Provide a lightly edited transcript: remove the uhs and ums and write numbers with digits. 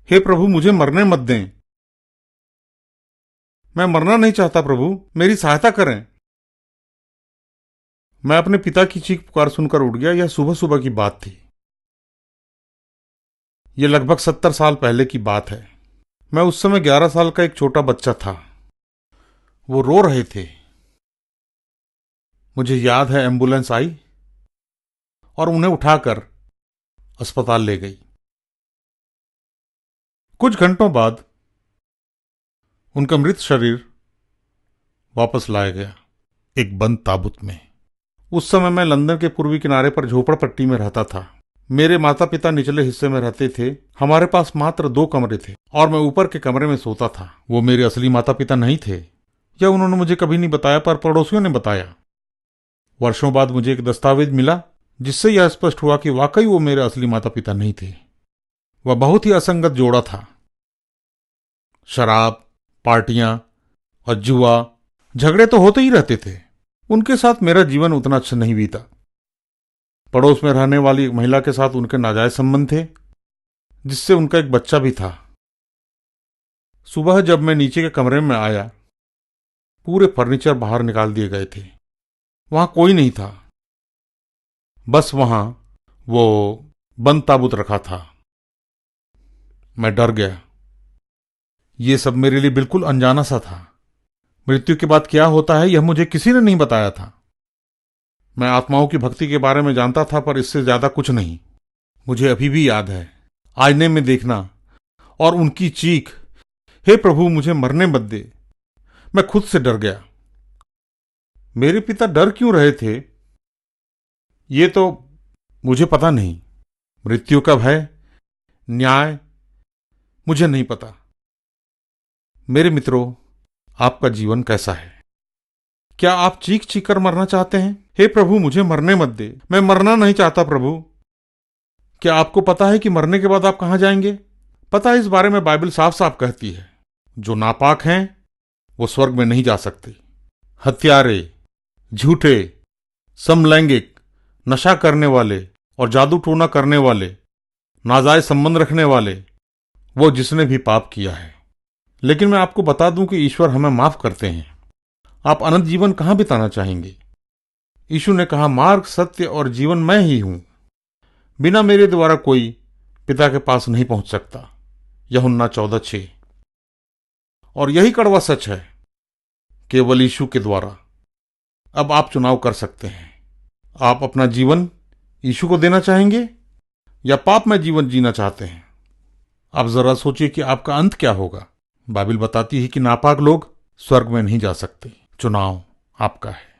हे प्रभु, मुझे मरने मत दें। मैं मरना नहीं चाहता प्रभु, मेरी सहायता करें। मैं अपने पिता की चीख पुकार सुनकर उठ गया। यह सुबह सुबह की बात थी। यह लगभग 70 साल पहले की बात है। मैं उस समय 11 साल का एक छोटा बच्चा था। वो रो रहे थे। मुझे याद है एम्बुलेंस आई और उन्हें उठाकर अस्पताल ले गई। कुछ घंटों बाद उनका मृत शरीर वापस लाया गया, एक बंद ताबूत में। उस समय मैं लंदन के पूर्वी किनारे पर झोपड़पट्टी में रहता था। मेरे माता पिता निचले हिस्से में रहते थे। हमारे पास मात्र 2 कमरे थे और मैं ऊपर के कमरे में सोता था। वो मेरे असली माता पिता नहीं थे, यह उन्होंने मुझे कभी नहीं बताया, पर पड़ोसियों ने बताया। वर्षों बाद मुझे एक दस्तावेज मिला जिससे यह स्पष्ट हुआ कि वाकई वो मेरे असली माता पिता नहीं थे। वह बहुत ही असंगत जोड़ा था। शराब, पार्टियां और जुआ, झगड़े तो होते ही रहते थे। उनके साथ मेरा जीवन उतना अच्छा नहीं बीता। पड़ोस में रहने वाली एक महिला के साथ उनके नाजायज संबंध थे, जिससे उनका एक बच्चा भी था। सुबह जब मैं नीचे के कमरे में आया, पूरे फर्नीचर बाहर निकाल दिए गए थे। वहां कोई नहीं था, बस वहां वो बंद ताबूत रखा था। मैं डर गया। ये सब मेरे लिए बिल्कुल अनजाना सा था। मृत्यु के बाद क्या होता है, यह मुझे किसी ने नहीं बताया था। मैं आत्माओं की भक्ति के बारे में जानता था, पर इससे ज्यादा कुछ नहीं। मुझे अभी भी याद है आईने में देखना और उनकी चीख, हे प्रभु, मुझे मरने मत दे। मैं खुद से डर गया। मेरे पिता डर क्यों रहे थे, ये तो मुझे पता नहीं। मृत्यु का भय, न्याय, मुझे नहीं पता। मेरे मित्रों, आपका जीवन कैसा है? क्या आप चीख चीख कर मरना चाहते हैं? हे प्रभु, मुझे मरने मत दे, मैं मरना नहीं चाहता प्रभु। क्या आपको पता है कि मरने के बाद आप कहां जाएंगे? पता है, इस बारे में बाइबल साफ साफ कहती है, जो नापाक हैं वो स्वर्ग में नहीं जा सकते। हत्यारे, झूठे, समलैंगिक, नशा करने वाले और जादू टोना करने वाले, नाजायज संबंध रखने वाले, वो जिसने भी पाप किया है। लेकिन मैं आपको बता दूं कि ईश्वर हमें माफ करते हैं। आप अनंत जीवन कहां बिताना चाहेंगे? यीशु ने कहा, मार्ग, सत्य और जीवन मैं ही हूं। बिना मेरे द्वारा कोई पिता के पास नहीं पहुंच सकता। यूहन्ना 14:6। और यही कड़वा सच है, केवल यीशु के द्वारा। अब आप चुनाव कर सकते हैं। आप अपना जीवन यीशु को देना चाहेंगे या पाप में जीवन जीना चाहते हैं? आप जरा सोचिए कि आपका अंत क्या होगा। बाइबल बताती है कि नापाक लोग स्वर्ग में नहीं जा सकते। चुनाव आपका है।